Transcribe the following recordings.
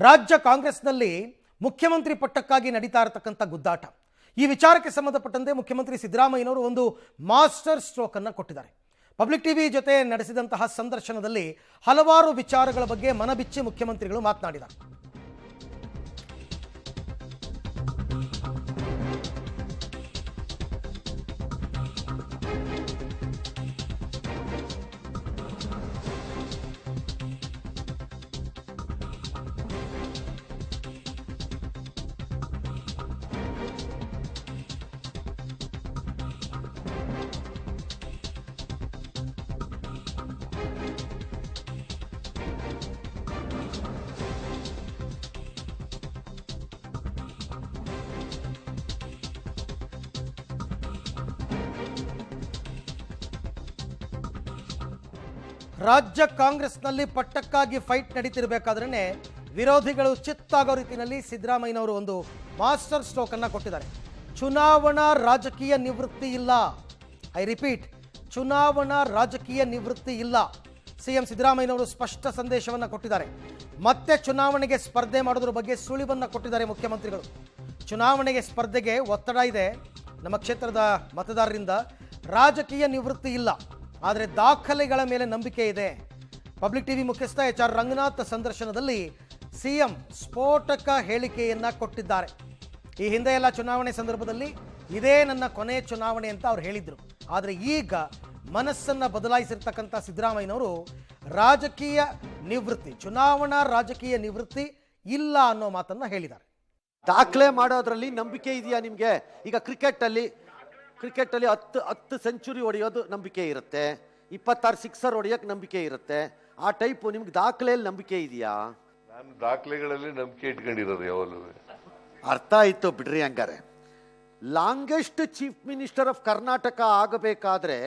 ರಾಜ್ಯ ಕಾಂಗ್ರೆಸ್ನಲ್ಲಿ ಮುಖ್ಯಮಂತ್ರಿ ಪಟ್ಟಕ್ಕಾಗಿ ನಡೀತಾ ಇರತಕ್ಕಂಥ ಗುದ್ದಾಟ. ಈ ವಿಚಾರಕ್ಕೆ ಸಂಬಂಧಪಟ್ಟಂತೆ ಮುಖ್ಯಮಂತ್ರಿ ಸಿದ್ದರಾಮಯ್ಯನವರು ಒಂದು ಮಾಸ್ಟರ್ ಸ್ಟ್ರೋಕ್ ಅನ್ನು ಕೊಟ್ಟಿದ್ದಾರೆ. ಪಬ್ಲಿಕ್ ಟಿವಿ ಜೊತೆ ನಡೆಸಿದಂತಹ ಸಂದರ್ಶನದಲ್ಲಿ ಹಲವಾರು ವಿಚಾರಗಳ ಬಗ್ಗೆ ಮನಬಿಚ್ಚಿ ಮುಖ್ಯಮಂತ್ರಿಗಳು ಮಾತನಾಡಿದ್ದಾರೆ. ರಾಜ್ಯ ಕಾಂಗ್ರೆಸ್ನಲ್ಲಿ ಪಟ್ಟಕ್ಕಾಗಿ ಫೈಟ್ ನಡೀತಿರಬೇಕಾದ್ರೆ ವಿರೋಧಿಗಳು ಚಿತ್ತಾಗೋ ರೀತಿಯಲ್ಲಿ ಸಿದ್ದರಾಮಯ್ಯನವರು ಒಂದು ಮಾಸ್ಟರ್ ಸ್ಟ್ರೋಕ್ ಅನ್ನು ಕೊಟ್ಟಿದ್ದಾರೆ. ಚುನಾವಣಾ ರಾಜಕೀಯ ನಿವೃತ್ತಿ ಇಲ್ಲ. ಐ ರಿಪೀಟ್, ಚುನಾವಣಾ ರಾಜಕೀಯ ನಿವೃತ್ತಿ ಇಲ್ಲ. ಸಿಎಂ ಸಿದ್ದರಾಮಯ್ಯನವರು ಸ್ಪಷ್ಟ ಸಂದೇಶವನ್ನು ಕೊಟ್ಟಿದ್ದಾರೆ. ಮತ್ತೆ ಚುನಾವಣೆಗೆ ಸ್ಪರ್ಧೆ ಮಾಡೋದ್ರ ಬಗ್ಗೆ ಸುಳಿವನ್ನು ಕೊಟ್ಟಿದ್ದಾರೆ ಮುಖ್ಯಮಂತ್ರಿಗಳು. ಚುನಾವಣೆಗೆ ಸ್ಪರ್ಧೆಗೆ ಒತ್ತಡ ಇದೆ ನಮ್ಮ ಕ್ಷೇತ್ರದ ಮತದಾರರಿಂದ. ರಾಜಕೀಯ ನಿವೃತ್ತಿ ಇಲ್ಲ, ಆದರೆ ದಾಖಲೆಗಳ ಮೇಲೆ ನಂಬಿಕೆ ಇದೆ. ಪಬ್ಲಿಕ್ ಟಿವಿ ಮುಖ್ಯಸ್ಥ HR ರಂಗನಾಥ್ ಸಂದರ್ಶನದಲ್ಲಿ ಸಿಎಂ ಸ್ಫೋಟಕ ಹೇಳಿಕೆಯನ್ನ ಕೊಟ್ಟಿದ್ದಾರೆ. ಈ ಹಿಂದೆ ಎಲ್ಲ ಚುನಾವಣೆ ಸಂದರ್ಭದಲ್ಲಿ ಇದೇ ನನ್ನ ಕೊನೆಯ ಚುನಾವಣೆ ಅಂತ ಅವ್ರು ಹೇಳಿದ್ರು. ಆದರೆ ಈಗ ಮನಸ್ಸನ್ನ ಬದಲಾಯಿಸಿರ್ತಕ್ಕಂಥ ಸಿದ್ದರಾಮಯ್ಯನವರು ರಾಜಕೀಯ ನಿವೃತ್ತಿ, ಚುನಾವಣಾ ರಾಜಕೀಯ ನಿವೃತ್ತಿ ಇಲ್ಲ ಅನ್ನೋ ಮಾತನ್ನ ಹೇಳಿದ್ದಾರೆ. ದಾಖಲೆ ಮಾಡೋದ್ರಲ್ಲಿ ನಂಬಿಕೆ ಇದೆಯಾ ನಿಮ್ಗೆ? ಈಗ ಕ್ರಿಕೆಟ್ ಅಲ್ಲಿ 10 ಸೆಂಚುರಿ ಹೊಡೆಯೋದು ನಂಬಿಕೆ ಇರುತ್ತೆ, 26 ಸಿಕ್ಸರ್ ಹೊಡೆಯೋಕೆ ನಂಬಿಕೆ ಇರುತ್ತೆ. ಆ ಟೈಪು ನಿಮ್ಗೆ ದಾಖಲೆಯಲ್ಲಿ ನಂಬಿಕೆ ಇದೆಯಾ? ನಾನು ದಾಖಲೆಗಳಲ್ಲಿ ನಂಬಿಕೆ ಇಟ್ಕೊಂಡಿರೋದು ಯಾವಾಗಲೂ. ಅರ್ಥ ಆಯ್ತು ಬಿಡ್ರಿ. ಹಂಗಾರೆ longest chief minister of Karnataka ಆಗಬೇಕಾದ್ರೆ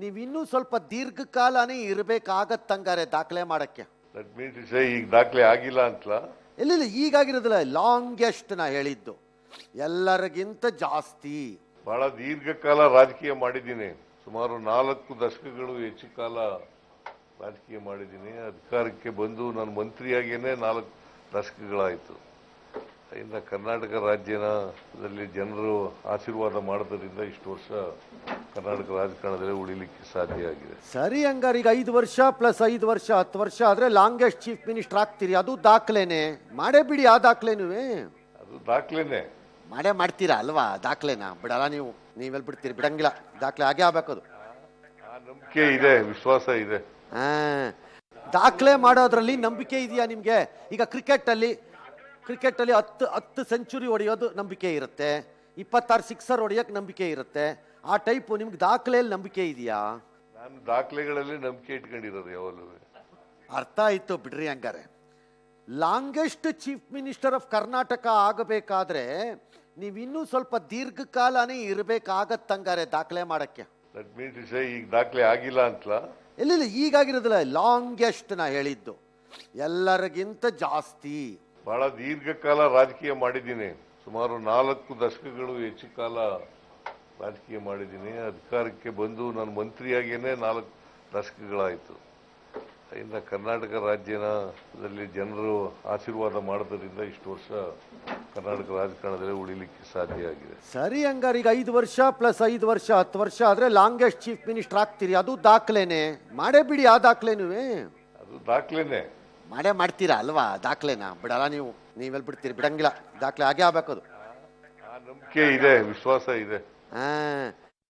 ನೀವು ಇನ್ನೂ ಸ್ವಲ್ಪ ದೀರ್ಘಕಾಲನೇ ಇರಬೇಕಾಗತ್ತಂಗಾರೆ ದಾಖಲೆ ಮಾಡಕ್ಕೆ. ದಟ್ ಮೀನ್ಸ್ ಈಗ ದಾಖಲೆ ಆಗಿಲ್ಲ ಅಂತಲ್ಲ. ಇಲ್ಲ, ಈಗಾಗಿರೋದಿಲ್ಲ. ಲಾಂಗೆಸ್ಟ್ ನಾ ಹೇಳಿದ್ದು ಎಲ್ಲರಿಗಿಂತ ಜಾಸ್ತಿ. ಬಹಳ ದೀರ್ಘಕಾಲ ರಾಜಕೀಯ ಮಾಡಿದ್ದೀನಿ. ಸುಮಾರು 4 ದಶಕಗಳು ಹೆಚ್ಚು ಕಾಲ ರಾಜಕೀಯ ಮಾಡಿದ್ದೀನಿ. ಅಧಿಕಾರಕ್ಕೆ ಬಂದು ನಾನು ಮಂತ್ರಿಯಾಗೇನೆ 4 ದಶಕಗಳಾಯಿತು. ಇಂದ ಕರ್ನಾಟಕ ರಾಜ್ಯದಲ್ಲಿ ಜನರು ಆಶೀರ್ವಾದ ಮಾಡೋದ್ರಿಂದ ಇಷ್ಟು ವರ್ಷ ಕರ್ನಾಟಕ ರಾಜಕಾರಣದಲ್ಲಿ ಉಳಿಲಿಕ್ಕೆ ಸಾಧ್ಯ ಆಗಿದೆ. ಸರಿ, ಹಂಗಾರೆ ಈಗ 5 ವರ್ಷ ಪ್ಲಸ್ 5 ವರ್ಷ 10 ವರ್ಷ ಆದ್ರೆ ಲಾಂಗೆಸ್ಟ್ ಚೀಫ್ ಮಿನಿಸ್ಟರ್ ಆಗ್ತೀರಿ. ಅದು ದಾಖಲೆನೆ ಮಾಡೇ ಬಿಡಿ. ಆ ದಾಖಲೆನೂ ಅದು ದಾಖಲೆನೆ ಮಾಡ್ತೀರಾ ಅಲ್ವಾ? ದಾಖಲೆನಾ ಬಿಡಲ್ಲ ನೀವೆಲ್ಲಿ ಬಿಡ್ತೀರಿ? ಬಿಡಂಗಿಲ್ಲ. ದಾಖಲೆ ಆಗೇ ಆಗ್ಬೇಕದು. ಆ ನಂಬಿಕೆ ಇದೆ, ವಿಶ್ವಾಸ ಇದೆ. ದಾಖಲೆ ಮಾಡೋದ್ರಲ್ಲಿ ನಂಬಿಕೆ ಇದೆಯಾ ನಿಮ್ಗೆ? ಈಗ ಕ್ರಿಕೆಟ್ ಅಲ್ಲಿ 10 ಸೆಂಚುರಿ ಹೊಡೆಯೋದು ನಂಬಿಕೆ ಇರುತ್ತೆ, 26 ಸಿಕ್ಸರ್ ಹೊಡೆಯೋಕೆ ನಂಬಿಕೆ ಇರುತ್ತೆ. ಆ ಟೈಪು ನಿಮ್ಗೆ ದಾಖಲೆಯಲ್ಲಿ ನಂಬಿಕೆ ಇದೆಯಾ? ನಾನು ದಾಖಲೆಗಳಲ್ಲಿ ನಂಬಿಕೆ ಇಟ್ಕೊಂಡಿರೋದು ಯಾವಾಗಲೂ. ಅರ್ಥ ಆಯ್ತು ಬಿಡ್ರಿ. ಹಂಗಾರೆ longest chief minister of Karnataka ಆಗಬೇಕಾದ್ರೆ ನೀವು ಇನ್ನೂ ಸ್ವಲ್ಪ ದೀರ್ಘಕಾಲನೇ ಇರಬೇಕಾಗತ್ತಂಗಾರೆ ದಾಖಲೆ ಮಾಡಕ್ಕೆ. ದಟ್ ಮೀನ್ಸ್ ಈಗ ದಾಖಲೆ ಆಗಿಲ್ಲ ಅಂತಲ್ಲ. ಇಲ್ಲ, ಈಗಾಗಿರೋದಿಲ್ಲ. ಲಾಂಗೆಸ್ಟ್ ನಾ ಹೇಳಿದ್ದು ಎಲ್ಲರಿಗಿಂತ ಜಾಸ್ತಿ. ಬಹಳ ದೀರ್ಘಕಾಲ ರಾಜಕೀಯ ಮಾಡಿದ್ದೀನಿ. ಸುಮಾರು 4 ದಶಕಗಳು ಹೆಚ್ಚು ಕಾಲ ರಾಜಕೀಯ ಮಾಡಿದ್ದೀನಿ. ಅಧಿಕಾರಕ್ಕೆ ಬಂದು ನಾನು ಮಂತ್ರಿಯಾಗೇನೆ 4 ದಶಕಗಳಾಯಿತು. ಇಂದ ಕರ್ನಾಟಕ ರಾಜ್ಯದಲ್ಲಿ ಜನರು ಆಶೀರ್ವಾದ ಮಾಡೋದ್ರಿಂದ ಇಷ್ಟು ವರ್ಷ ಕರ್ನಾಟಕ ರಾಜಕಾರಣದಲ್ಲಿ ಉಳಿಲಿಕ್ಕೆ ಸಾಧ್ಯ ಆಗಿದೆ. ಸರಿ, ಹಂಗಾರೆ ಈಗ 5 ವರ್ಷ ಪ್ಲಸ್ 5 ವರ್ಷ 10 ವರ್ಷ ಆದ್ರೆ ಲಾಂಗೆಸ್ಟ್ ಚೀಫ್ ಮಿನಿಸ್ಟರ್ ಆಗ್ತೀರಿ. ಅದು ದಾಖಲೆನೆ ಮಾಡೇ ಬಿಡಿ. ಆ ದಾಖಲೆನೂ ಅದು ದಾಖಲೆನೆ ಮಾಡ್ತೀರಾ ಅಲ್ವಾ? ದಾಖಲೆನಾ ಬಿಡಲ್ಲ ನೀವೆಲ್ಲಿ ಬಿಡ್ತೀರಿ? ಬಿಡಂಗಿಲ್ಲ. ದಾಖಲೆ ಆಗೇ ಆಗ್ಬೇಕದು. ಆ ನಂಬಿಕೆ ಇದೆ, ವಿಶ್ವಾಸ ಇದೆ.